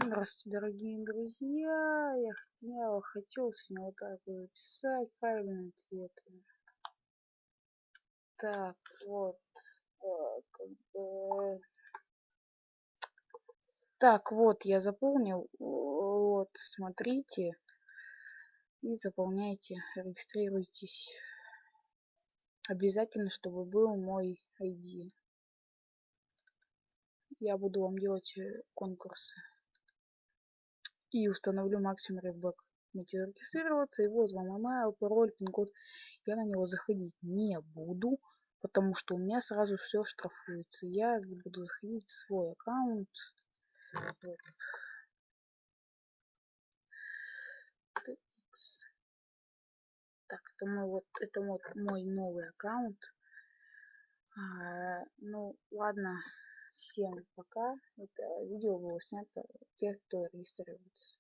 Здравствуйте, дорогие друзья. Я хотел сегодня вот так вот записать правильные ответы. Так, вот. Как бы... Так, вот, я заполнил. Вот, смотрите. И заполняйте, регистрируйтесь. Обязательно, чтобы был мой ID. Я буду вам делать конкурсы. И установлю максимум ребок. Можете зарегистрироваться, и вот вам email, пароль, пин-код. Я на него заходить не буду, потому что у меня сразу все штрафуется. Я буду заходить в свой аккаунт. Вот. Так, это вот мой новый аккаунт. Ну, ладно, всем пока. Это видео было снято тех, кто регистрируется.